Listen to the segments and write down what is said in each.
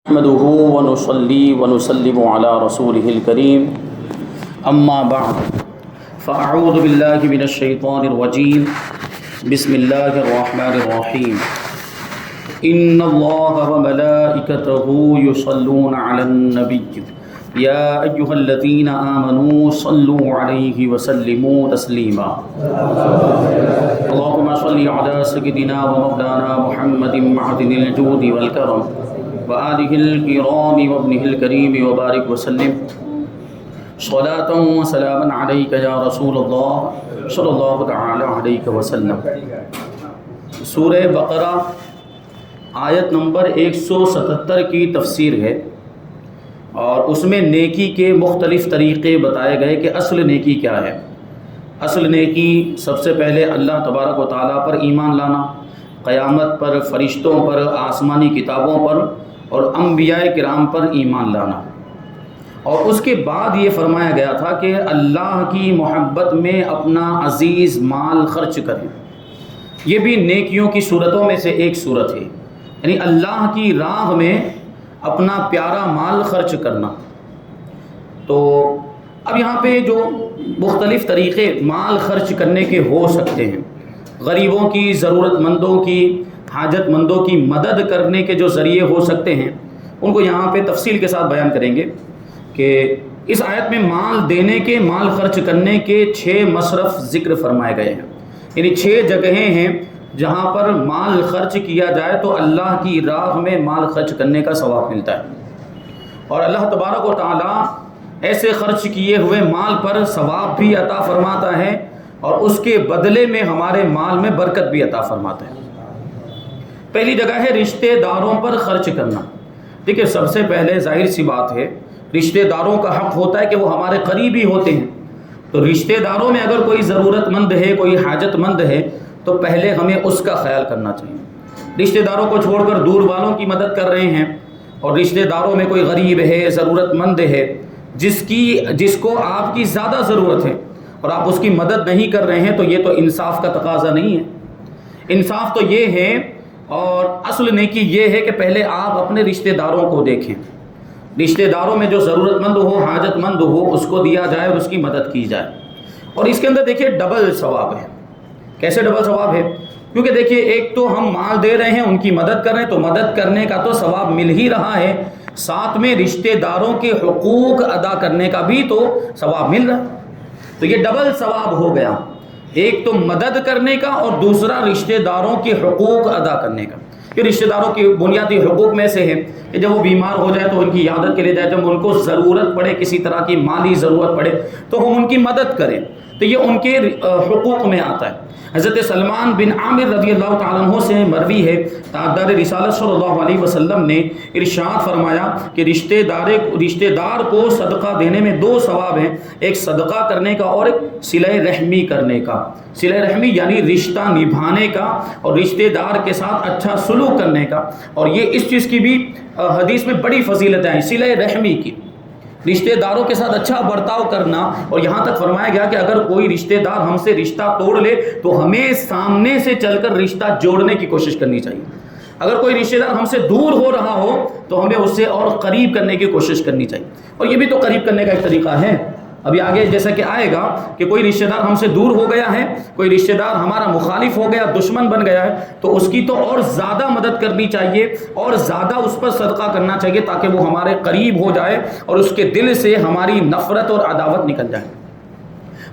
نحمده ونصلي ونسلم على رسوله الكريم اما بعد فاعوذ بالله من الشيطان الرجيم بسم الله الرحمن الرحيم ان الله وملائكته يصلون على النبي يا ايها الذين آمنوا صلوا عليه وسلموا تسليما اللهم صل على سيدنا ومولانا محمد معدن الجود والكرم وآلہ الکرام وابنہ الکریم وبارک وسلم صلاۃ و سلاما علیک یا رسول اللہ صلی اللہ تعالی علیہ وسلم۔ سورہ بقرہ آیت نمبر 177 کی تفسیر ہے، اور اس میں نیکی کے مختلف طریقے بتائے گئے کہ اصل نیکی کیا ہے۔ اصل نیکی سب سے پہلے اللہ تبارک و تعالیٰ پر ایمان لانا، قیامت پر، فرشتوں پر، آسمانی کتابوں پر اور انبیاء کرام پر ایمان لانا، اور اس کے بعد یہ فرمایا گیا تھا کہ اللہ کی محبت میں اپنا عزیز مال خرچ کریں۔ یہ بھی نیکیوں کی صورتوں میں سے ایک صورت ہے، یعنی اللہ کی راہ میں اپنا پیارا مال خرچ کرنا۔ تو اب یہاں پہ جو مختلف طریقے مال خرچ کرنے کے ہو سکتے ہیں، غریبوں کی، ضرورت مندوں کی، حاجت مندوں کی مدد کرنے کے جو ذریعے ہو سکتے ہیں، ان کو یہاں پہ تفصیل کے ساتھ بیان کریں گے کہ اس آیت میں مال دینے کے، مال خرچ کرنے کے 6 مصرف ذکر فرمائے گئے ہیں، یعنی 6 جگہیں ہیں جہاں پر مال خرچ کیا جائے تو اللہ کی راہ میں مال خرچ کرنے کا ثواب ملتا ہے، اور اللہ تبارک و تعالیٰ ایسے خرچ کیے ہوئے مال پر ثواب بھی عطا فرماتا ہے، اور اس کے بدلے میں ہمارے مال میں برکت بھی عطا فرماتا ہے۔ پہلی جگہ ہے رشتہ داروں پر خرچ کرنا۔ دیکھیں، سب سے پہلے ظاہر سی بات ہے، رشتہ داروں کا حق ہوتا ہے کہ وہ ہمارے قریبی ہوتے ہیں، تو رشتہ داروں میں اگر کوئی ضرورت مند ہے، کوئی حاجت مند ہے، تو پہلے ہمیں اس کا خیال کرنا چاہیے۔ رشتہ داروں کو چھوڑ کر دور والوں کی مدد کر رہے ہیں، اور رشتہ داروں میں کوئی غریب ہے، ضرورت مند ہے، جس کو آپ کی زیادہ ضرورت ہے، اور آپ اس کی مدد نہیں کر رہے ہیں، تو یہ تو انصاف کا تقاضا نہیں ہے۔ انصاف تو یہ ہے، اور اصل نیکی یہ ہے کہ پہلے آپ اپنے رشتہ داروں کو دیکھیں، رشتہ داروں میں جو ضرورت مند ہو، حاجت مند ہو، اس کو دیا جائے اور اس کی مدد کی جائے۔ اور اس کے اندر دیکھیے ڈبل ثواب ہے۔ کیسے ڈبل ثواب ہے؟ کیونکہ دیکھیے، ایک تو ہم مال دے رہے ہیں، ان کی مدد کر رہے ہیں، تو مدد کرنے کا تو ثواب مل ہی رہا ہے، ساتھ میں رشتہ داروں کے حقوق ادا کرنے کا بھی تو ثواب مل رہا ہے، تو یہ ڈبل ثواب ہو گیا، ایک تو مدد کرنے کا اور دوسرا رشتہ داروں کے حقوق ادا کرنے کا۔ کہ رشتہ داروں کے بنیادی حقوق میں سے ہے کہ جب وہ بیمار ہو جائے تو ان کی عیادت کے لیے جائے، جب ان کو ضرورت پڑے، کسی طرح کی مالی ضرورت پڑے، تو ہم ان کی مدد کریں، تو یہ ان کے حقوق میں آتا ہے۔ حضرت سلمان بن عامر رضی اللہ تعالیٰ عنہ سے مروی ہے، تاجدار رسالت صلی اللہ علیہ وسلم نے ارشاد فرمایا کہ رشتہ دار کو صدقہ دینے میں 2 ثواب ہیں، ایک صدقہ کرنے کا اور ایک صلہ رحمی کرنے کا۔ صلہ رحمی یعنی رشتہ نبھانے کا اور رشتہ دار کے ساتھ اچھا سلوک کرنے کا، اور یہ اس چیز کی بھی حدیث میں بڑی فضیلتیں ہیں، صلہ رحمی کی، رشتہ داروں کے ساتھ اچھا برتاؤ کرنا۔ اور یہاں تک فرمایا گیا کہ اگر کوئی رشتہ دار ہم سے رشتہ توڑ لے تو ہمیں سامنے سے چل کر رشتہ جوڑنے کی کوشش کرنی چاہیے۔ اگر کوئی رشتہ دار ہم سے دور ہو رہا ہو تو ہمیں اس سے اور قریب کرنے کی کوشش کرنی چاہیے، اور یہ بھی تو قریب کرنے کا ایک طریقہ ہے۔ ابھی آگے جیسا کہ آئے گا کہ کوئی رشتہ دار ہم سے دور ہو گیا ہے، کوئی رشتہ دار ہمارا مخالف ہو گیا، دشمن بن گیا ہے، تو اس کی تو اور زیادہ مدد کرنی چاہیے، اور زیادہ اس پر صدقہ کرنا چاہیے، تاکہ وہ ہمارے قریب ہو جائے اور اس کے دل سے ہماری نفرت اور عداوت نکل جائے۔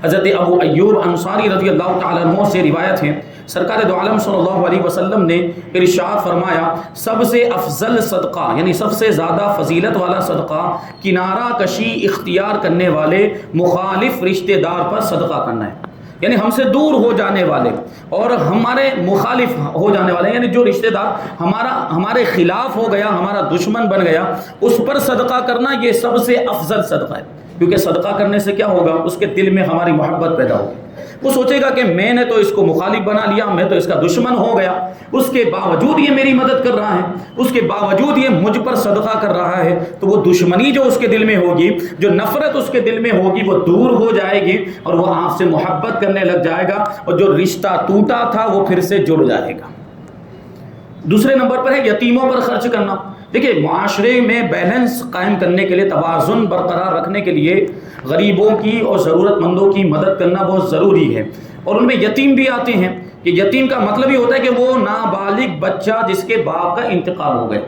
حضرت ابو ایوب انصاری رضی اللہ تعالیٰ عنہ سے روایت ہے، سرکار دو عالم صلی اللہ علیہ وسلم نے ارشاد فرمایا، سب سے افضل صدقہ، یعنی سب سے زیادہ فضیلت والا صدقہ، کنارہ کشی اختیار کرنے والے مخالف رشتہ دار پر صدقہ کرنا ہے، یعنی ہم سے دور ہو جانے والے اور ہمارے مخالف ہو جانے والے، یعنی جو رشتہ دار ہمارے خلاف ہو گیا، ہمارا دشمن بن گیا، اس پر صدقہ کرنا یہ سب سے افضل صدقہ ہے۔ کیونکہ صدقہ کرنے سے کیا ہوگا؟ اس کے دل میں ہماری محبت پیدا ہوگی، وہ سوچے گا کہ میں نے تو اس کو مخالف بنا لیا، میں تو اس کا دشمن ہو گیا، اس کے باوجود یہ میری مدد کر رہا ہے، اس کے باوجود یہ مجھ پر صدقہ کر رہا ہے، تو وہ دشمنی جو اس کے دل میں ہوگی، جو نفرت اس کے دل میں ہوگی، وہ دور ہو جائے گی، اور وہ آپ سے محبت کرنے لگ جائے گا، اور جو رشتہ ٹوٹا تھا وہ پھر سے جڑ جائے گا۔ دوسرے نمبر پر ہے یتیموں پر خرچ کرنا۔ دیکھیے معاشرے میں بیلنس قائم کرنے کے لیے، توازن برقرار رکھنے کے لیے غریبوں کی اور ضرورت مندوں کی مدد کرنا بہت ضروری ہے، اور ان میں یتیم بھی آتے ہیں کہ یتیم کا مطلب یہ ہوتا ہے کہ وہ نابالغ بچہ جس کے باپ کا انتقال ہو گیا۔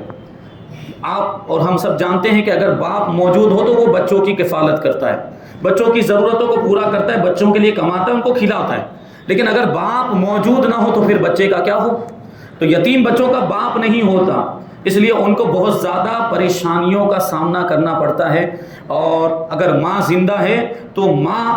آپ اور ہم سب جانتے ہیں کہ اگر باپ موجود ہو تو وہ بچوں کی کفالت کرتا ہے، بچوں کی ضرورتوں کو پورا کرتا ہے، بچوں کے لیے کماتا ہے، ان کو کھلاتا ہے، لیکن اگر باپ موجود نہ ہو تو پھر بچے کا کیا ہو؟ تو یتیم بچوں کا باپ نہیں ہوتا، اس لیے ان کو بہت زیادہ پریشانیوں کا سامنا کرنا پڑتا ہے، اور اگر ماں زندہ ہے تو ماں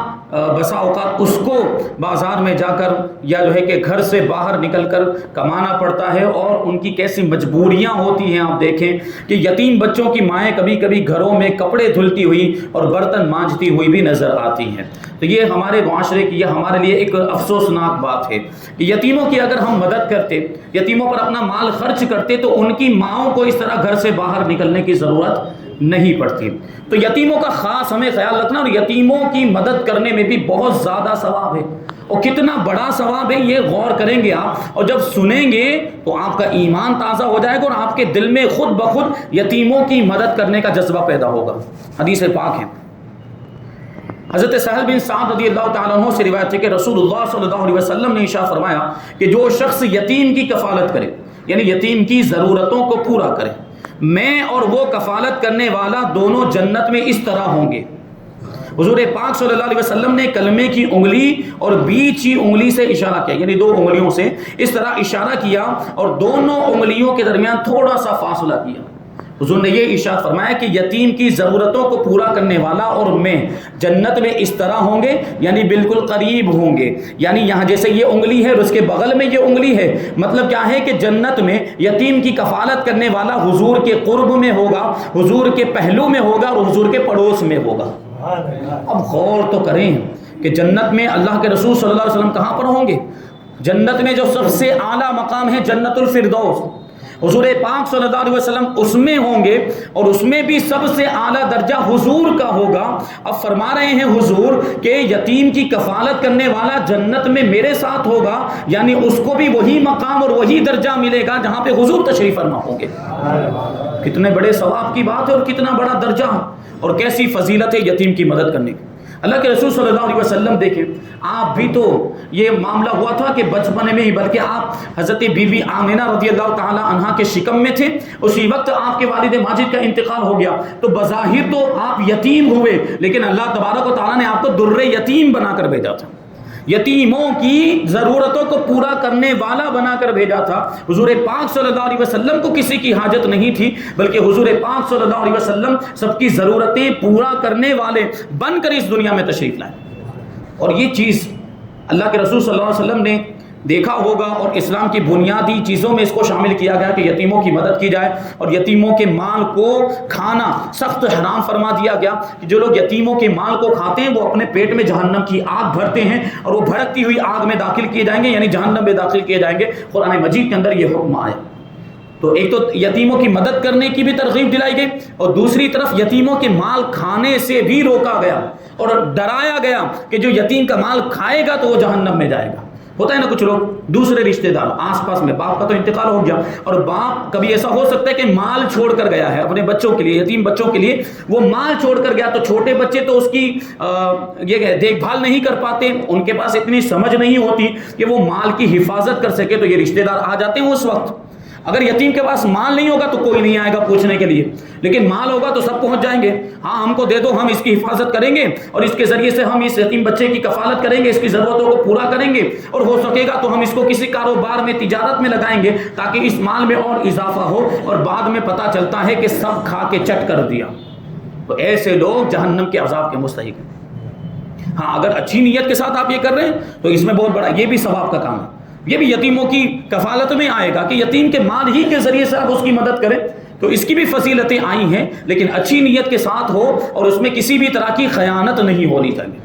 بسا اوقات اس کو بازار میں جا کر یا جو ہے کہ گھر سے باہر نکل کر کمانا پڑتا ہے، اور ان کی کیسی مجبوریاں ہوتی ہیں۔ آپ دیکھیں کہ یتیم بچوں کی مائیں کبھی کبھی گھروں میں کپڑے دھلتی ہوئی اور برتن مانجتی ہوئی بھی نظر آتی ہیں۔ تو یہ ہمارے معاشرے کی، یہ ہمارے لیے ایک افسوسناک بات ہے کہ یتیموں کی اگر ہم مدد کرتے، یتیموں پر اپنا مال خرچ کرتے تو ان کی ماؤں کو اس طرح گھر سے باہر نکلنے کی ضرورت نہیں پڑتی۔ تو یتیموں کا خاص ہمیں خیال رکھنا، اور یتیموں کی مدد کرنے میں بھی بہت زیادہ ثواب ہے، اور کتنا بڑا ثواب ہے یہ غور کریں گے آپ، اور جب سنیں گے تو آپ کا ایمان تازہ ہو جائے گا، اور آپ کے دل میں خود بخود یتیموں کی مدد کرنے کا جذبہ پیدا ہوگا۔ حدیث پاک ہے، حضرت سہل بن سعد رضی اللہ تعالیٰ عنہ سے روایت ہے کہ رسول اللہ صلی اللہ علیہ وسلم نے ارشاد فرمایا کہ جو شخص یتیم کی کفالت کرے، یعنی یتیم کی ضرورتوں کو پورا کرے، میں اور وہ کفالت کرنے والا دونوں جنت میں اس طرح ہوں گے۔ حضور پاک صلی اللہ علیہ وسلم نے کلمے کی انگلی اور بیچ کی انگلی سے اشارہ کیا، یعنی دو انگلیوں سے اس طرح اشارہ کیا، اور دونوں انگلیوں کے درمیان تھوڑا سا فاصلہ کیا۔ حضور نے یہ ارشاد فرمایا کہ یتیم کی ضرورتوں کو پورا کرنے والا اور میں جنت میں اس طرح ہوں گے، یعنی بالکل قریب ہوں گے، یعنی یہاں جیسے یہ انگلی ہے اور اس کے بغل میں یہ انگلی ہے، مطلب کیا ہے کہ جنت میں یتیم کی کفالت کرنے والا حضور کے قرب میں ہوگا، حضور کے پہلو میں ہوگا، اور حضور کے پڑوس میں ہوگا۔ اب غور تو کریں کہ جنت میں اللہ کے رسول صلی اللہ علیہ وسلم کہاں پر ہوں گے؟ جنت میں جو سب سے اعلیٰ مقام ہے جنت الفردوس، حضور پاک صلی اللہ علیہ وسلم اس میں ہوں گے، اور اس میں بھی سب سے اعلیٰ درجہ حضور کا ہوگا۔ اب فرما رہے ہیں حضور کہ یتیم کی کفالت کرنے والا جنت میں میرے ساتھ ہوگا، یعنی اس کو بھی وہی مقام اور وہی درجہ ملے گا جہاں پہ حضور تشریف فرما ہوں گے۔ کتنے بڑے ثواب کی بات ہے، اور کتنا بڑا درجہ اور کیسی فضیلت ہے یتیم کی مدد کرنے کی۔ اللہ کے رسول صلی اللہ علیہ وسلم دیکھیں، آپ بھی تو یہ معاملہ ہوا تھا کہ بچپنے میں ہی، بلکہ آپ حضرت بی بی آمنہ رضی اللہ تعالی عنہا کے شکم میں تھے، اسی وقت آپ کے والد ماجد کا انتقال ہو گیا، تو بظاہر تو آپ یتیم ہوئے، لیکن اللہ تبارک و تعالیٰ نے آپ کو در یتیم بنا کر بھیجا تھا، یتیموں کی ضرورتوں کو پورا کرنے والا بنا کر بھیجا تھا۔ حضور پاک صلی اللہ علیہ وسلم کو کسی کی حاجت نہیں تھی، بلکہ حضور پاک صلی اللہ علیہ وسلم سب کی ضرورتیں پورا کرنے والے بن کر اس دنیا میں تشریف لائے۔ اور یہ چیز اللہ کے رسول صلی اللہ علیہ وسلم نے دیکھا ہوگا، اور اسلام کی بنیادی چیزوں میں اس کو شامل کیا گیا کہ یتیموں کی مدد کی جائے، اور یتیموں کے مال کو کھانا سخت حرام فرما دیا گیا کہ جو لوگ یتیموں کے مال کو کھاتے ہیں وہ اپنے پیٹ میں جہنم کی آگ بھرتے ہیں، اور وہ بھڑکتی ہوئی آگ میں داخل کیے جائیں گے، یعنی جہنم میں داخل کیے جائیں گے۔ قرآن مجید کے اندر یہ حکم آیا۔ تو ایک تو یتیموں کی مدد کرنے کی بھی ترغیب دلائی گئی، اور دوسری طرف یتیموں کے مال کھانے سے بھی روکا گیا اور ڈرایا گیا کہ جو یتیم کا مال کھائے گا تو وہ جہنم میں جائے گا۔ ہوتا ہے نا کچھ لوگ دوسرے رشتہ دار آس پاس میں، باپ کا تو انتقال ہو گیا، اور باپ کبھی ایسا ہو سکتا ہے کہ مال چھوڑ کر گیا ہے اپنے بچوں کے لیے، یتیم بچوں کے لیے وہ مال چھوڑ کر گیا، تو چھوٹے بچے تو اس کی یہ دیکھ بھال نہیں کر پاتے، ان کے پاس اتنی سمجھ نہیں ہوتی کہ وہ مال کی حفاظت کر سکے، تو یہ رشتہ دار آ جاتے ہیں اس وقت۔ اگر یتیم کے پاس مال نہیں ہوگا تو کوئی نہیں آئے گا پوچھنے کے لیے، لیکن مال ہوگا تو سب پہنچ جائیں گے، ہاں ہم کو دے دو، ہم اس کی حفاظت کریں گے، اور اس کے ذریعے سے ہم اس یتیم بچے کی کفالت کریں گے، اس کی ضرورتوں کو پورا کریں گے، اور ہو سکے گا تو ہم اس کو کسی کاروبار میں، تجارت میں لگائیں گے تاکہ اس مال میں اور اضافہ ہو، اور بعد میں پتہ چلتا ہے کہ سب کھا کے چٹ کر دیا۔ تو ایسے لوگ جہنم کے عذاب کے مستحق ہیں۔ ہاں اگر اچھی نیت کے ساتھ آپ یہ کر رہے ہیں تو اس میں بہت بڑا یہ بھی ثواب کا کام ہے، یہ بھی یتیموں کی کفالت میں آئے گا کہ یتیم کے مال ہی کے ذریعے سے آپ اس کی مدد کریں، تو اس کی بھی فضیلتیں آئی ہیں، لیکن اچھی نیت کے ساتھ ہو اور اس میں کسی بھی طرح کی خیانت نہیں ہونی چاہیے۔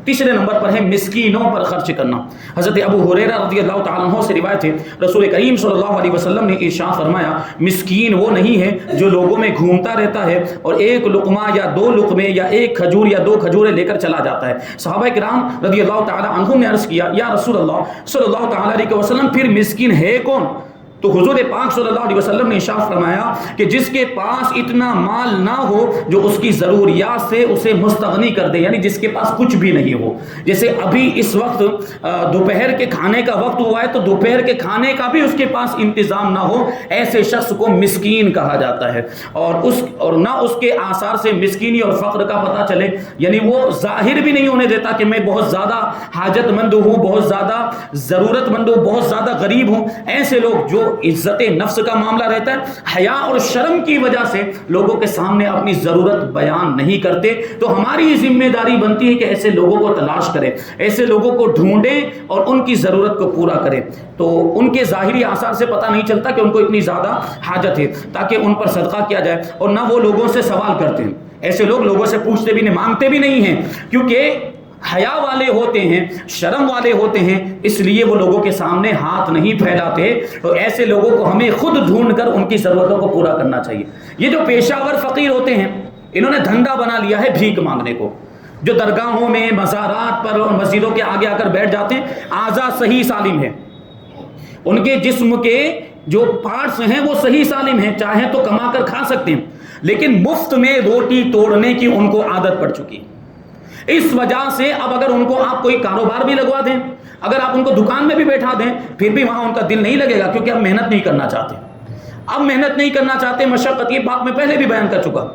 تیسرے نمبر پر ہے مسکینوں پر خرچ کرنا۔ حضرت ابو ہریرہ رضی اللہ تعالیٰ عنہ سے روایت ہے، رسول کریم صلی اللہ علیہ وسلم نے ارشاد فرمایا، مسکین وہ نہیں ہے جو لوگوں میں گھومتا رہتا ہے اور ایک لقمہ یا دو لقمے یا ایک کھجور یا دو کھجوریں لے کر چلا جاتا ہے۔ صحابہ کرام رضی اللہ تعالیٰ عنہم نے عرض کیا، یا رسول اللہ صلی اللہ تعالیٰ علیہ وسلم پھر مسکین ہے کون؟ تو حضور پاک صلی اللہ علیہ وسلم نے ارشاد فرمایا کہ جس کے پاس اتنا مال نہ ہو جو اس کی ضروریات سے اسے مستغنی کر دے، یعنی جس کے پاس کچھ بھی نہیں ہو. جیسے ابھی اس وقت دوپہر کے کھانے کا وقت ہوا ہے تو دوپہر کے کھانے کا بھی اس کے پاس انتظام نہ ہو، ایسے شخص کو مسکین کہا جاتا ہے. اور نہ اس کے آثار سے مسکینی اور فقر کا پتہ چلے، یعنی وہ ظاہر بھی نہیں ہونے دیتا کہ میں بہت زیادہ حاجت مند ہوں، بہت زیادہ ضرورت مند ہوں، بہت زیادہ غریب ہوں. ایسے لوگ جو عزت نفس کا معاملہ رہتا ہے، حیا اور شرم کی وجہ سے لوگوں کے سامنے اپنی ضرورت بیان نہیں کرتے، تو ہماری ذمہ داری بنتی ہے کہ ایسے لوگوں کو تلاش کریں، ایسے لوگوں کو ڈھونڈیں اور ان کی ضرورت کو پورا کریں. تو ان کے ظاہری آثار سے پتہ نہیں چلتا کہ ان کو اتنی زیادہ حاجت ہے، تاکہ ان پر صدقہ کیا جائے. اور نہ وہ لوگوں سے سوال کرتے ہیں، ایسے لوگ لوگوں سے پوچھتے بھی نہیں، مانگتے بھی نہیں ہیں، کیونکہ حیا والے ہوتے ہیں، شرم والے ہوتے ہیں، اس لیے وہ لوگوں کے سامنے ہاتھ نہیں پھیلاتے. تو ایسے لوگوں کو ہمیں خود ڈھونڈ کر ان کی ضرورتوں کو پورا کرنا چاہیے. یہ جو پیشہ ور فقیر ہوتے ہیں، انہوں نے دھندا بنا لیا ہے بھیک مانگنے کو. جو درگاہوں میں، مزارات پر اور مسجدوں کے آگے آ کر بیٹھ جاتے ہیں، اعضاء صحیح سالم ہے، ان کے جسم کے جو پارٹس ہیں وہ صحیح سالم ہیں، چاہیں تو کما کر کھا سکتے ہیں، لیکن مفت میں روٹی توڑنے کی ان کو عادت پڑ چکی ہے. اس وجہ سے اب اگر ان کو آپ کوئی کاروبار بھی لگوا دیں، اگر آپ ان کو دکان میں بھی بیٹھا دیں، پھر بھی وہاں ان کا دل نہیں لگے گا، کیونکہ اب محنت نہیں کرنا چاہتے. اب محنت نہیں کرنا چاہتے، مشقت، یہ بات میں پہلے بھی بیان کر چکا.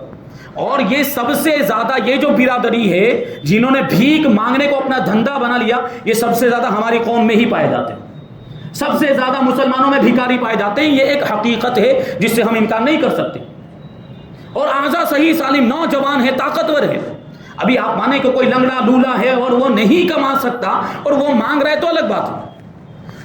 اور یہ سب سے زیادہ یہ جو برادری ہے جنہوں نے بھیک مانگنے کو اپنا دھندا بنا لیا، یہ سب سے زیادہ ہماری قوم میں ہی پائے جاتے ہیں. سب سے زیادہ مسلمانوں میں بھیکاری پائے جاتے ہیں. یہ ایک حقیقت ہے جس سے ہم انکار نہیں کر سکتے. اور اعضاء صحیح سالم، نوجوان ہے، طاقتور ہے. ابھی آپ مانیں کہ کوئی لنگڑا لولا ہے اور وہ نہیں کما سکتا اور وہ مانگ رہا ہے تو الگ بات ہے،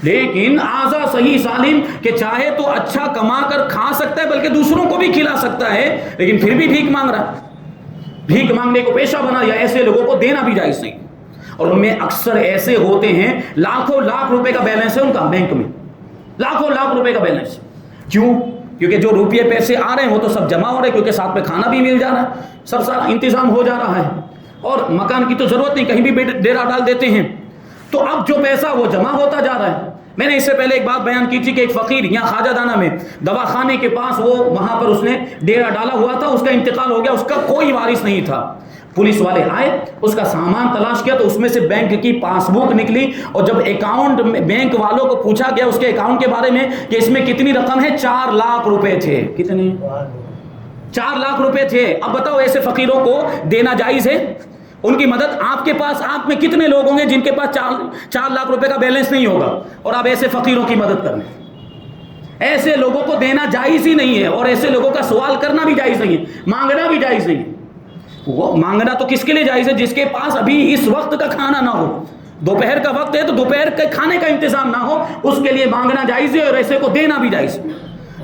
لیکن اعضاء صحیح سالم کہ چاہے تو اچھا کما کر کھا سکتا ہے، بلکہ دوسروں کو بھی کھلا سکتا ہے، لیکن پھر بھی بھیک مانگ رہا ہے. بھیک مانگنے کو پیشہ بنا دیا. ایسے لوگوں کو دینا بھی جائز نہیں. اور ان میں اکثر ایسے ہوتے ہیں لاکھوں لاکھ روپے کا بیلنس ہے ان کا بینک میں، لاکھوں لاکھ روپے کا بیلنس. کیوں؟ کیونکہ جو روپیے پیسے آ رہے ہیں وہ تو سب جمع ہو رہے ہیں، کیونکہ ساتھ میں کھانا بھی مل جا رہا ہے، سب سارا انتظام ہو جا رہا ہے، اور مکان کی تو ضرورت نہیں، کہیں بھی ڈیرا ڈال دیتے ہیں. تو اب جو پیسہ وہ جمع ہوتا جا رہا ہے. میں نے اس سے پہلے ایک بات بیان کی تھی کہ ایک فقیر یہاں خواجہ دانہ میں دواخانے کے پاس، وہ وہاں پر اس نے ڈیرا ڈالا ہوا تھا، اس کا انتقال ہو گیا، اس کا کوئی وارث نہیں تھا. پولیس والے آئے، اس کا سامان تلاش کیا تو اس میں سے بینک کی پاس بک نکلی، اور جب اکاؤنٹ میں بینک والوں کو پوچھا گیا اس کے اکاؤنٹ کے بارے میں کہ اس میں کتنی رقم ہے، 4 لاکھ روپے تھے. کتنے؟ 4 لاکھ روپے تھے. اب بتاؤ ایسے فقیروں کو دینا جائز ہے؟ ان کی مدد آپ کے پاس، آپ میں کتنے لوگ ہوں گے جن کے پاس 4 لاکھ روپے کا بیلنس نہیں ہوگا، اور آپ ایسے فقیروں کی مدد کریں؟ ایسے لوگوں کو دینا جائز ہی نہیں ہے، اور ایسے لوگوں کا سوال کرنا بھی جائز نہیں ہے، مانگنا بھی جائز نہیں ہے. وہ مانگنا تو کس کے لیے جائز ہے؟ جس کے پاس ابھی اس وقت کا کھانا نہ ہو. دوپہر کا وقت ہے تو دوپہر کے کھانے کا انتظام نہ ہو، اس کے لیے مانگنا جائز ہے، اور ایسے کو دینا بھی جائز ہے.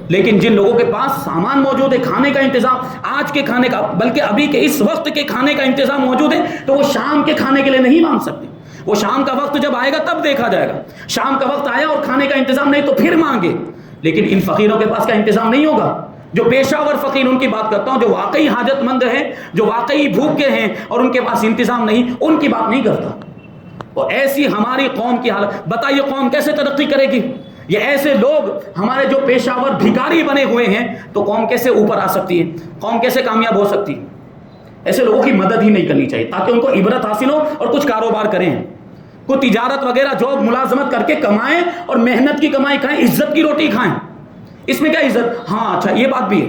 لیکن جن لوگوں کے پاس سامان موجود ہے، کھانے کا انتظام، آج کے کھانے کا، بلکہ ابھی کے اس وقت کے کھانے کا انتظام موجود ہے، تو وہ شام کے کھانے کے لیے نہیں مانگ سکتے. وہ شام کا وقت جب آئے گا تب دیکھا جائے گا. شام کا وقت آیا اور کھانے کا انتظام نہیں تو پھر مانگے. لیکن ان فقیروں کے پاس کا انتظام نہیں ہوگا. جو پیشہ ور فقیر، ان کی بات کرتا ہوں، جو واقعی حاجت مند ہیں، جو واقعی بھوکے ہیں اور ان کے پاس انتظام نہیں، ان کی بات نہیں کرتا. اور ایسی ہماری قوم کی حالت، بتائیے قوم کیسے ترقی کرے گی؟ یہ ایسے لوگ ہمارے جو پیشہ ور بھکاری بنے ہوئے ہیں، تو قوم کیسے اوپر آ سکتی ہے؟ قوم کیسے کامیاب ہو سکتی ہے؟ ایسے لوگوں کی مدد ہی نہیں کرنی چاہیے، تاکہ ان کو عبرت حاصل ہو اور کچھ کاروبار کریں، کوئی تجارت وغیرہ جاب ملازمت کر کے کمائیں اور محنت کی کمائی کھائیں، عزت کی روٹی کھائیں. اس میں کیا عزت؟ ہاں اچھا یہ بات بھی ہے.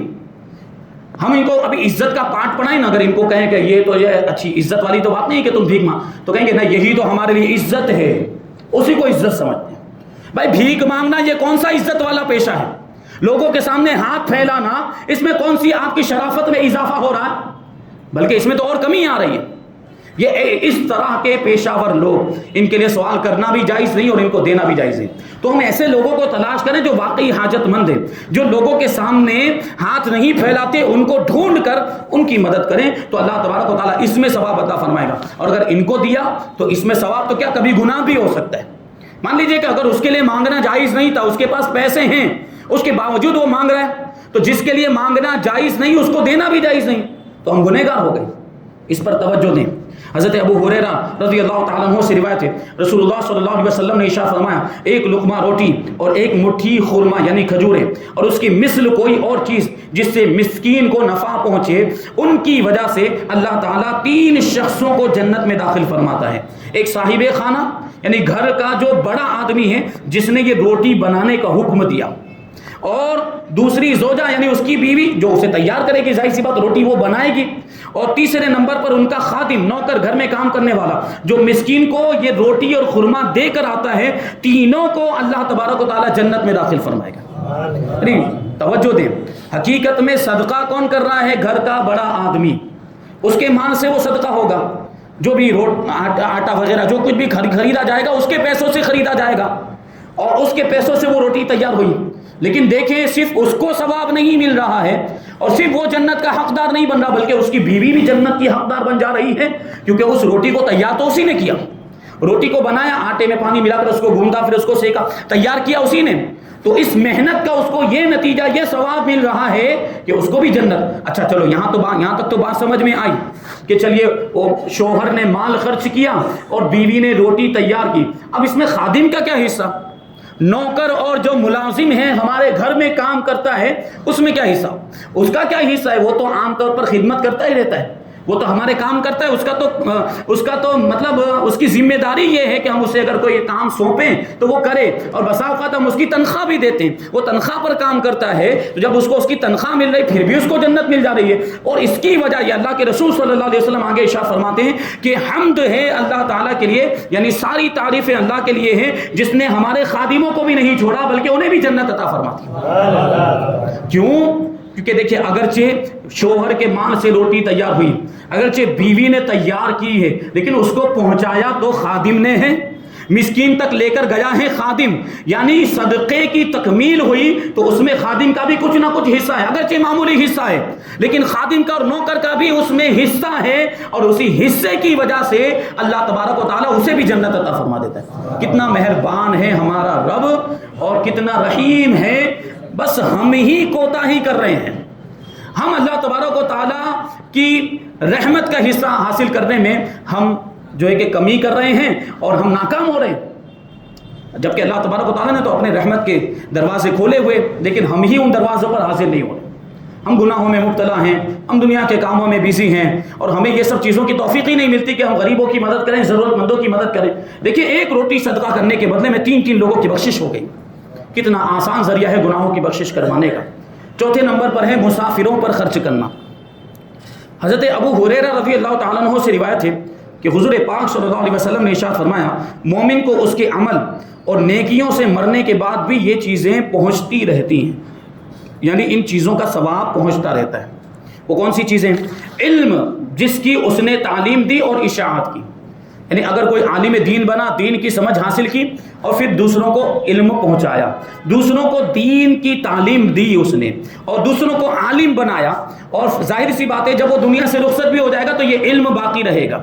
ہم ان کو ابھی عزت کا پارٹ پڑھائیں نا، اگر ان کو کہیں کہ یہ تو یہ اچھی عزت والی تو بات نہیں کہ تم بھیک مانگ، تو کہیں گے نہیں یہی تو ہمارے لیے عزت ہے، اسی کو عزت سمجھتے ہیں. بھائی بھیک مانگنا یہ کون سا عزت والا پیشہ ہے؟ لوگوں کے سامنے ہاتھ پھیلانا، اس میں کون سی آپ کی شرافت میں اضافہ ہو رہا ہے؟ بلکہ اس میں تو اور کمی آ رہی ہے. یہ اس طرح کے پیشہ ور لوگ، ان کے لیے سوال کرنا بھی جائز نہیں اور ان کو دینا بھی جائز نہیں. تو ہم ایسے لوگوں کو تلاش کریں جو واقعی حاجت مند ہیں، جو لوگوں کے سامنے ہاتھ نہیں پھیلاتے، ان کو ڈھونڈ کر ان کی مدد کریں، تو اللہ تبارک و تعالیٰ اس میں ثواب عطا فرمائے گا. اور اگر ان کو دیا تو اس میں ثواب تو کیا کبھی گناہ بھی ہو سکتا ہے. مان لیجئے کہ اگر اس کے لیے مانگنا جائز نہیں تھا، اس کے پاس پیسے ہیں، اس کے باوجود وہ مانگ رہا ہے، تو جس کے لیے مانگنا جائز نہیں اس کو دینا بھی جائز نہیں، تو ہم گنہگار ہو گئے. اس پر توجہ دیں۔ حضرت ابو ہریرہ رضی اللہ تعالیٰ عنہ سے روایت ہے، رسول اللہ صلی اللہ علیہ وسلم نے ارشاد فرمایا، ایک لقمہ روٹی اور ایک مٹھی خرما یعنی کھجوریں اور اس کی مثل کوئی اور چیز جس سے مسکین کو نفع پہنچے، ان کی وجہ سے اللہ تعالیٰ 3 شخصوں کو جنت میں داخل فرماتا ہے۔ ایک صاحب خانہ یعنی گھر کا جو بڑا آدمی ہے جس نے یہ روٹی بنانے کا حکم دیا، اور دوسری زوجہ یعنی اس کی بیوی جو اسے تیار کرے گی، ظاہر سی بات روٹی وہ بنائے گی، اور تیسرے نمبر پر ان کا خادم نوکر گھر میں کام کرنے والا جو مسکین کو یہ روٹی اور خرما دے کر آتا ہے، تینوں کو اللہ تبارک و تعالیٰ جنت میں داخل فرمائے گا۔ توجہ دیں، حقیقت میں صدقہ کون کر رہا ہے؟ گھر کا بڑا آدمی، اس کے مال سے وہ صدقہ ہوگا، جو بھی آٹا وغیرہ جو کچھ بھی خریدا جائے گا اس کے پیسوں سے خریدا جائے گا، اور اس کے پیسوں سے وہ روٹی تیار ہوئی۔ لیکن دیکھیں صرف اس کو ثواب نہیں مل رہا ہے اور صرف وہ جنت کا حقدار نہیں بن رہا، بلکہ اس کی بیوی بھی جنت کی حقدار بن جا رہی ہے، کیونکہ اس روٹی کو تیار تو اسی نے کیا، روٹی کو بنایا، آٹے میں پانی ملا کر اس کو گوندا، پھر اس کو سیکا، تیار کیا اسی نے، تو اس محنت کا اس کو یہ نتیجہ، یہ ثواب مل رہا ہے کہ اس کو بھی جنت۔ اچھا چلو یہاں تک تو بات سمجھ میں آئی کہ چلیے وہ شوہر نے مال خرچ کیا اور بیوی نے روٹی تیار کی، اب اس میں خادم کا کیا حصہ؟ نوکر اور جو ملازم ہے ہمارے گھر میں کام کرتا ہے اس میں کیا حصہ؟ اس کا کیا حصہ ہے؟ وہ تو عام طور پر خدمت کرتا ہی رہتا ہے، وہ تو ہمارے کام کرتا ہے، اس کا تو مطلب اس کی ذمہ داری یہ ہے کہ ہم اسے اگر کوئی کام سونپیں تو وہ کرے، اور بسا اوقات ہم اس کی تنخواہ بھی دیتے ہیں، وہ تنخواہ پر کام کرتا ہے، تو جب اس کو اس کی تنخواہ مل رہی پھر بھی اس کو جنت مل جا رہی ہے۔ اور اس کی وجہ یہ اللہ کے رسول صلی اللہ علیہ وسلم آگے ارشاد فرماتے ہیں کہ حمد ہے اللہ تعالیٰ کے لیے، یعنی ساری تعریفیں اللہ کے لیے ہیں جس نے ہمارے خادموں کو بھی نہیں چھوڑا بلکہ انہیں بھی جنت عطا فرماتی۔ کیوں؟ کیونکہ دیکھیں اگرچہ شوہر کے مال سے روٹی تیار ہوئی، اگرچہ بیوی نے تیار کی ہے، لیکن اس کو پہنچایا تو خادم نے ہے، مسکین تک لے کر گیا ہے خادم، یعنی صدقے کی تکمیل ہوئی تو اس میں خادم کا بھی کچھ نہ کچھ حصہ ہے، اگرچہ معمولی حصہ ہے لیکن خادم کا اور نوکر کا بھی اس میں حصہ ہے، اور اسی حصے کی وجہ سے اللہ تبارک و تعالیٰ اسے بھی جنت عطا فرما دیتا ہے۔ کتنا مہربان ہے ہمارا رب اور کتنا رحیم ہے، بس ہم ہی کوتاہی کر رہے ہیں، ہم اللہ تبارک و تعالیٰ کی رحمت کا حصہ حاصل کرنے میں ہم جو ہے کہ کمی کر رہے ہیں اور ہم ناکام ہو رہے ہیں، جبکہ اللہ تبارک و تعالیٰ نے تو اپنے رحمت کے دروازے کھولے ہوئے، لیکن ہم ہی ان دروازوں پر حاضر نہیں ہو رہے، ہم گناہوں میں مبتلا ہیں، ہم دنیا کے کاموں میں بیزی ہیں، اور ہمیں یہ سب چیزوں کی توفیق ہی نہیں ملتی کہ ہم غریبوں کی مدد کریں، ضرورت مندوں کی مدد کریں۔ دیکھیں ایک روٹی صدقہ کرنے کے بدلے میں 3 لوگوں کی بخشش ہو گئی، کتنا آسان ذریعہ ہے گناہوں کی بخشش کروانے کا۔ چوتھے نمبر پر ہے مسافروں پر خرچ کرنا۔ حضرت ابو ہریرہ رضی اللہ تعالیٰ عنہ سے روایت ہے کہ حضور پاک صلی اللہ علیہ وسلم نے ارشاد فرمایا، مومن کو اس کے عمل اور نیکیوں سے مرنے کے بعد بھی یہ چیزیں پہنچتی رہتی ہیں، یعنی ان چیزوں کا ثواب پہنچتا رہتا ہے۔ وہ کون سی چیزیں؟ علم جس کی اس نے تعلیم دی اور اشاعت کی، یعنی اگر کوئی عالم دین بنا، دین کی سمجھ حاصل کی اور پھر دوسروں کو علم پہنچایا، دوسروں کو دین کی تعلیم دی اس نے اور دوسروں کو عالم بنایا، اور ظاہر سی بات ہے جب وہ دنیا سے رخصت بھی ہو جائے گا تو یہ علم باقی رہے گا،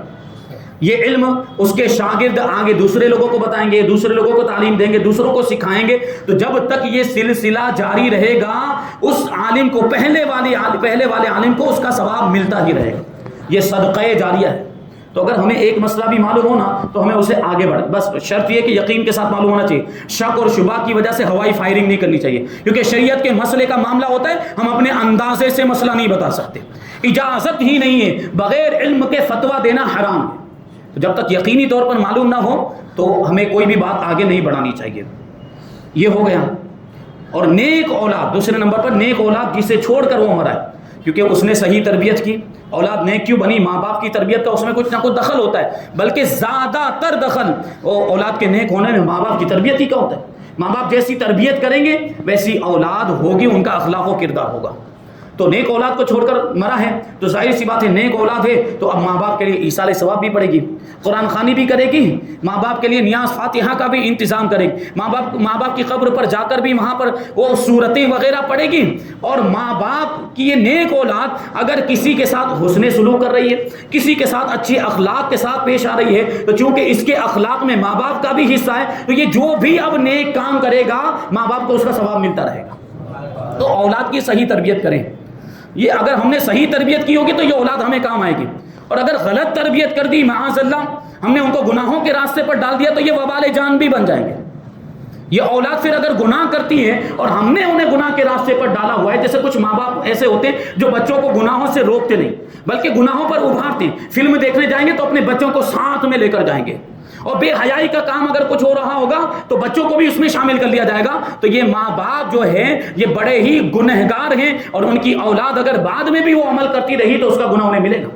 یہ علم اس کے شاگرد آگے دوسرے لوگوں کو بتائیں گے، دوسرے لوگوں کو تعلیم دیں گے، دوسروں کو سکھائیں گے، تو جب تک یہ سلسلہ جاری رہے گا اس عالم کو، پہلے والے عالم کو اس کا ثواب ملتا ہی رہے گا۔ یہ صدقہ جاریہ ہے۔ تو اگر ہمیں ایک مسئلہ بھی معلوم ہونا تو ہمیں اسے آگے بڑھ، بس شرط یہ کہ یقین کے ساتھ معلوم ہونا چاہیے، شک اور شبہ کی وجہ سے ہوائی فائرنگ نہیں کرنی چاہیے، کیونکہ شریعت کے مسئلے کا معاملہ ہوتا ہے، ہم اپنے اندازے سے مسئلہ نہیں بتا سکتے، اجازت ہی نہیں ہے، بغیر علم کے فتویٰ دینا حرام ہے۔ تو جب تک یقینی طور پر معلوم نہ ہو تو ہمیں کوئی بھی بات آگے نہیں بڑھانی چاہیے۔ یہ ہو گیا۔ اور نیک اولاد، دوسرے نمبر پر نیک اولاد جسے چھوڑ کر وہ مرا ہے، کیونکہ اس نے صحیح تربیت کی، اولاد نیک کیوں بنی؟ ماں باپ کی تربیت کا اس میں کچھ نہ کچھ دخل ہوتا ہے، بلکہ زیادہ تر دخل اولاد کے نیک ہونے میں ماں باپ کی تربیت ہی کا ہوتا ہے۔ ماں باپ جیسی تربیت کریں گے ویسی اولاد ہوگی، ان کا اخلاق و کردار ہوگا۔ تو نیک اولاد کو چھوڑ کر مرا ہے تو ظاہر سی بات ہے نیک اولاد ہے تو اب ماں باپ کے لیے ایصال ثواب بھی پڑے گی، قرآن خوانی بھی کرے گی، ماں باپ کے لیے نیاز فاتحہ کا بھی انتظام کرے گی، ماں باپ کی قبر پر جا کر بھی وہاں پر وہ سورتیں وغیرہ پڑھے گی۔ اور ماں باپ کی یہ نیک اولاد اگر کسی کے ساتھ حسن سلوک کر رہی ہے، کسی کے ساتھ اچھے اخلاق کے ساتھ پیش آ رہی ہے، تو چونکہ اس کے اخلاق میں ماں باپ کا بھی حصہ ہے تو یہ جو بھی اب نیک کام کرے گا ماں باپ کو اس کا ثواب ملتا رہے گا۔ تو اولاد کی صحیح تربیت کریں، یہ اگر ہم نے صحیح تربیت کی ہوگی تو یہ اولاد ہمیں کام آئے گی۔ اور اگر غلط تربیت کر دی معاذ اللہ، ہم نے ان کو گناہوں کے راستے پر ڈال دیا تو یہ وبال جان بھی بن جائیں گے۔ یہ اولاد پھر اگر گناہ کرتی ہے اور ہم نے انہیں گناہ کے راستے پر ڈالا ہوا ہے، جیسے کچھ ماں باپ ایسے ہوتے ہیں جو بچوں کو گناہوں سے روکتے نہیں بلکہ گناہوں پر ابھارتے ہیں، فلم دیکھنے جائیں گے تو اپنے بچوں کو ساتھ میں لے کر جائیں گے، اور بے حیائی کا کام اگر کچھ ہو رہا ہوگا تو بچوں کو بھی اس میں شامل کر لیا جائے گا، تو یہ ماں باپ جو ہے یہ بڑے ہی گنہگار ہیں، اور ان کی اولاد اگر بعد میں بھی وہ عمل کرتی رہی تو اس کا گناہ انہیں ملے گا۔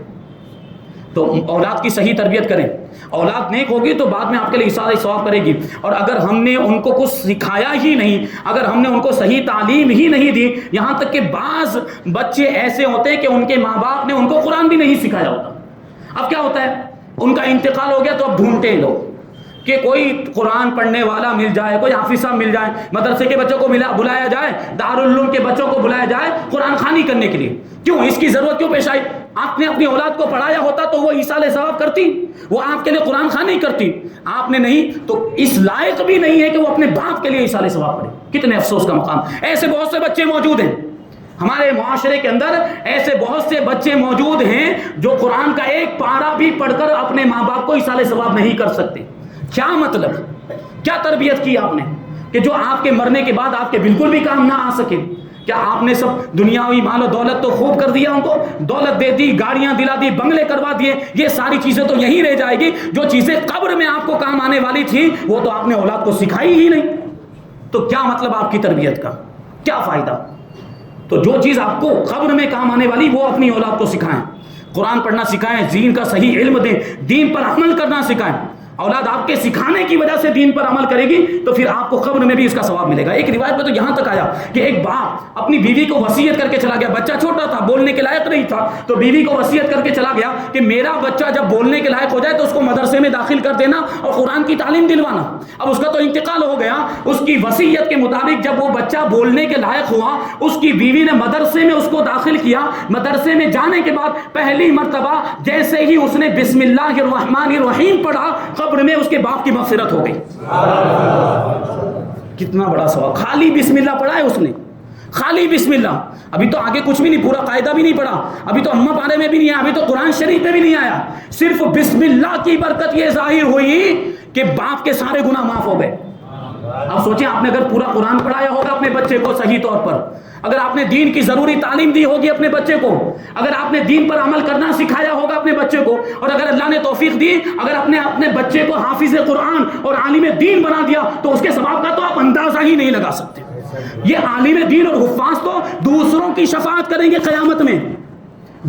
تو اولاد کی صحیح تربیت کریں، اولاد نیک ہوگی تو بعد میں آپ کے لیے ایثار ثواب کرے گی، اور اگر ہم نے ان کو کچھ سکھایا ہی نہیں، اگر ہم نے ان کو صحیح تعلیم ہی نہیں دی، یہاں تک کہ بعض بچے ایسے ہوتے ہیں کہ ان کے ماں باپ نے ان کو قرآن بھی نہیں سکھایا ہوتا، اب کیا ہوتا ہے، ان کا انتقال ہو گیا تو اب ڈھونڈتے ہیں لوگ کہ کوئی قرآن پڑھنے والا مل جائے، کوئی حافظ صاحب مل جائے، مدرسے کے بچوں کو بلایا جائے، دارالعلوم کے بچوں کو بلایا جائے قرآن خوانی کرنے کے لیے۔ کیوں اس کی ضرورت کیوں پیش آئی؟ آپ نے اپنی اولاد کو پڑھایا ہوتا تو وہ ایصال ثواب کرتی، وہ آپ کے لیے قرآن خوانی کرتی، آپ نے نہیں، تو اس لائق بھی نہیں ہے کہ وہ اپنے باپ کے لیے ایصال ثواب پڑھے۔ کتنے افسوس کا مقام، ایسے بہت سے بچے موجود ہیں ہمارے معاشرے کے اندر، ایسے بہت سے بچے موجود ہیں جو قرآن کا ایک پارہ بھی پڑھ کر اپنے ماں باپ کو ایصال ثواب نہیں کر سکتے۔ کیا مطلب، کیا تربیت کی آپ نے کہ جو آپ کے مرنے کے بعد آپ کے بالکل بھی کام نہ آ سکے؟ کیا آپ نے سب دنیاوی مال و دولت تو خوب کر دیا، ان کو دولت دے دی، گاڑیاں دلا دی، بنگلے کروا دیے، یہ ساری چیزیں تو یہی رہ جائے گی، جو چیزیں قبر میں آپ کو کام آنے والی تھی وہ تو آپ نے اولاد کو سکھائی ہی نہیں، تو کیا مطلب آپ کی تربیت کا، کیا فائدہ؟ تو جو چیز آپ کو قبر میں کام آنے والی وہ اپنی اولاد کو سکھائیں، قرآن پڑھنا سکھائیں، دین کا صحیح علم دیں، دین پر عمل کرنا سکھائیں۔ اولاد آپ کے سکھانے کی وجہ سے دین پر عمل کرے گی تو پھر آپ کو قبر میں بھی اس کا ثواب ملے گا۔ ایک روایت میں تو یہاں تک آیا کہ ایک باپ اپنی بیوی کو وصیت کر کے چلا گیا، بچہ چھوٹا تھا، بولنے کے لائق نہیں تھا، تو بیوی کو وصیت کر کے چلا گیا کہ میرا بچہ جب بولنے کے لائق ہو جائے تو اس کو مدرسے میں داخل کر دینا اور قرآن کی تعلیم دلوانا۔ اب اس کا تو انتقال ہو گیا، اس کی وصیت کے مطابق جب وہ بچہ بولنے کے لائق ہوا، اس کی بیوی نے مدرسے میں اس کو داخل کیا، مدرسے میں جانے کے بعد پہلی مرتبہ جیسے ہی اس نے بسم اللہ الرحمن الرحیم پڑھا، قبر میں اس کے باپ کی مغفرت ہو گئی۔ کتنا بڑا ثواب، خالی بسم اللہ پڑھا ہے اس نے، خالی بسم اللہ، ابھی تو آگے کچھ بھی نہیں، پورا قاعدہ بھی نہیں پڑھا، ابھی تو اماں پارے میں بھی نہیں آیا، ابھی تو قرآن شریف میں بھی نہیں آیا، صرف بسم اللہ کی برکت یہ ظاہر ہوئی کہ باپ کے سارے گناہ معاف ہو گئے۔ اب سوچیں آپ نے اگر پورا قرآن پڑھایا ہوگا اپنے بچے کو صحیح طور پر، اگر آپ نے دین کی ضروری تعلیم دی ہوگی اپنے بچے کو، اگر آپ نے دین پر عمل کرنا سکھایا ہوگا اپنے بچے کو، اور اگر اللہ نے توفیق دی، اگر اپنے بچے کو حافظ قرآن اور عالم دین بنا دیا تو اس کے ثواب کا تو آپ اندازہ ہی نہیں لگا سکتے۔ یہ عالم دین اور حفاظ تو دوسروں کی شفاعت کریں گے قیامت میں،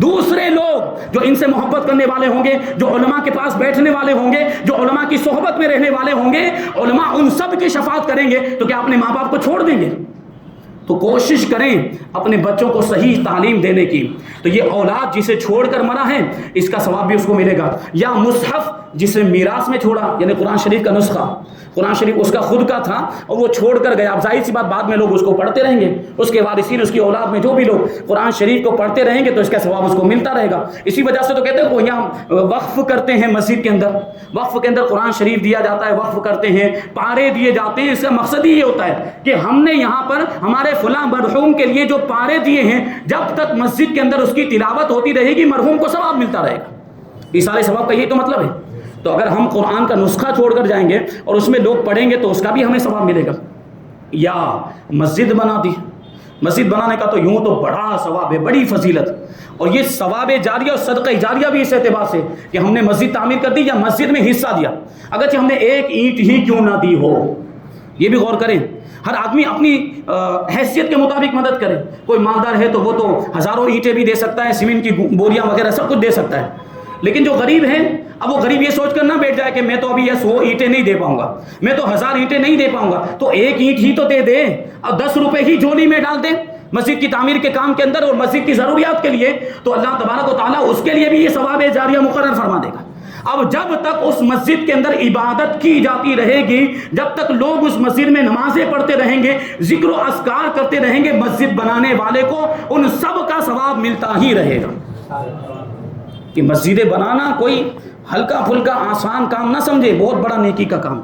دوسرے لوگ جو ان سے محبت کرنے والے ہوں گے، جو علماء کے پاس بیٹھنے والے ہوں گے، جو علماء کی صحبت میں رہنے والے ہوں گے، علماء ان سب کی شفاعت کریں گے، تو کیا اپنے ماں باپ کو چھوڑ دیں گے؟ تو کوشش کریں اپنے بچوں کو صحیح تعلیم دینے کی۔ تو یہ اولاد جسے چھوڑ کر مرا ہے اس کا ثواب بھی اس کو ملے گا، یا مصحف جسے میراث میں چھوڑا، یعنی قرآن شریف کا نسخہ، قرآن شریف اس کا خود کا تھا اور وہ چھوڑ کر گیا، اب ظاہر سی بات بعد میں لوگ اس کو پڑھتے رہیں گے، اس کے وارثین، اس کی اولاد میں جو بھی لوگ قرآن شریف کو پڑھتے رہیں گے تو اس کا ثواب اس کو ملتا رہے گا۔ اسی وجہ سے تو کہتے ہیں وہ یہاں وقف کرتے ہیں، مسجد کے اندر وقف کے اندر قرآن شریف دیا جاتا ہے، وقف کرتے ہیں، پارے دیے جاتے ہیں، اس کا مقصد ہی یہ ہوتا ہے کہ ہم نے یہاں پر ہمارے فلاں مرحوم کے لیے جو پارے دیے ہیں، جب تک مسجد کے اندر اس کی تلاوت ہوتی رہے گی مرحوم کو ثواب ملتا رہے گا۔ یہ سارے ثواب کا یہی تو مطلب ہے۔ تو اگر ہم قرآن کا نسخہ چھوڑ کر جائیں گے اور اس میں لوگ پڑھیں گے تو اس کا بھی ہمیں ثواب ملے گا۔ یا مسجد بنا دی، مسجد بنانے کا تو یوں تو بڑا ثواب ہے، بڑی فضیلت، اور یہ ثواب جاریہ اور صدقہ جاریہ بھی اس اعتبار سے کہ ہم نے مسجد تعمیر کر دی یا مسجد میں حصہ دیا، اگرچہ ہم نے ایک اینٹ ہی کیوں نہ دی ہو، یہ بھی غور کریں۔ ہر آدمی اپنی حیثیت کے مطابق مدد کرے، کوئی مالدار ہے تو وہ تو ہزاروں اینٹیں بھی دے سکتا ہے، سیمنٹ کی بوریاں وغیرہ سب کچھ دے سکتا ہے، لیکن جو غریب ہے اب وہ غریب یہ سوچ کر نہ بیٹھ جائے کہ میں تو ابھی یہ 100 اینٹیں نہیں دے پاؤں گا، میں تو 1000 اینٹیں نہیں دے پاؤں گا، تو ایک اینٹ ہی تو دے دے، اب 10 روپے ہی جھولی میں ڈال دے مسجد کی تعمیر کے کام کے اندر اور مسجد کی ضروریات کے لیے، تو اللہ تبارک و تعالیٰ اس کے لیے بھی یہ ثواب جاریہ مقرر فرما دے گا۔ اب جب تک اس مسجد کے اندر عبادت کی جاتی رہے گی، جب تک لوگ اس مسجد میں نمازیں پڑھتے رہیں گے، ذکر و اذکار کرتے رہیں گے، مسجد بنانے والے کو ان سب کا ثواب ملتا ہی رہے گا۔ کہ مسجدیں بنانا کوئی ہلکا پھلکا آسان کام نہ سمجھے، بہت بڑا نیکی کا کام۔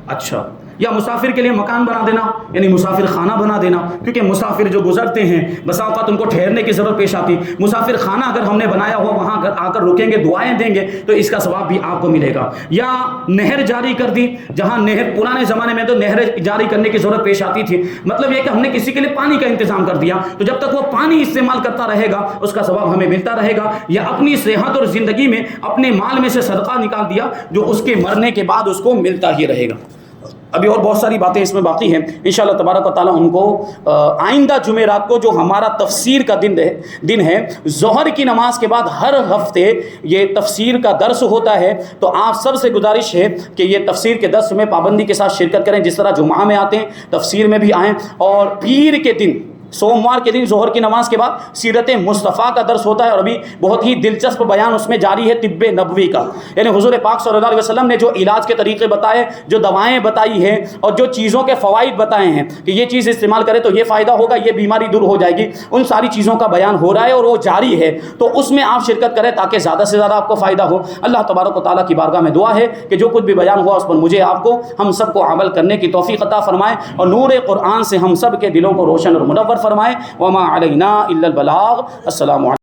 اچھا، یا مسافر کے لیے مکان بنا دینا یعنی مسافر خانہ بنا دینا، کیونکہ مسافر جو گزرتے ہیں بسا اوقات ان کو ٹھہرنے کی ضرورت پیش آتی، مسافر خانہ اگر ہم نے بنایا ہوا وہاں آ کر رکیں گے، دعائیں دیں گے تو اس کا ثواب بھی آپ کو ملے گا۔ یا نہر جاری کر دی، جہاں نہر پرانے زمانے میں تو نہر جاری کرنے کی ضرورت پیش آتی تھی، مطلب یہ کہ ہم نے کسی کے لیے پانی کا انتظام کر دیا، تو جب تک وہ پانی استعمال کرتا رہے گا اس کا ثواب ہمیں ملتا رہے گا۔ یا اپنی صحت اور زندگی میں اپنے مال میں سے صدقہ نکال دیا جو اس کے مرنے کے بعد اس کو ملتا ہی رہے گا۔ ابھی اور بہت ساری باتیں اس میں باقی ہیں، انشاءاللہ تبارک و تعالیٰ ان کو آئندہ جمعرات کو جو ہمارا تفسیر کا دن ہے، ظہر کی نماز کے بعد ہر ہفتے یہ تفسیر کا درس ہوتا ہے، تو آپ سب سے گزارش ہے کہ یہ تفسیر کے درس میں پابندی کے ساتھ شرکت کریں، جس طرح جمعہ میں آتے ہیں تفسیر میں بھی آئیں، اور پیر کے دن سوموار کے دن ظہر کی نماز کے بعد سیرت مصطفیٰ کا درس ہوتا ہے، اور ابھی بہت ہی دلچسپ بیان اس میں جاری ہے طب نبوی کا، یعنی حضور پاک صلی اللہ علیہ وسلم نے جو علاج کے طریقے بتائے، جو دوائیں بتائی ہیں اور جو چیزوں کے فوائد بتائے ہیں کہ یہ چیز استعمال کرے تو یہ فائدہ ہوگا، یہ بیماری دور ہو جائے گی، ان ساری چیزوں کا بیان ہو رہا ہے اور وہ جاری ہے، تو اس میں آپ شرکت کریں تاکہ زیادہ سے زیادہ آپ کو فائدہ ہو۔ اللہ تبارک و تعالیٰ کی بارگاہ میں دعا ہے کہ جو کچھ بھی بیان ہوا اس پر مجھے آپ کو ہم سب کو عمل کرنے کی توفیق عطا فرمائے، اور نور قرآن سے ہم سب کے دلوں کو روشن اور منور فرمائے۔ وما علینا الا البلاغ۔ السلام علیکم۔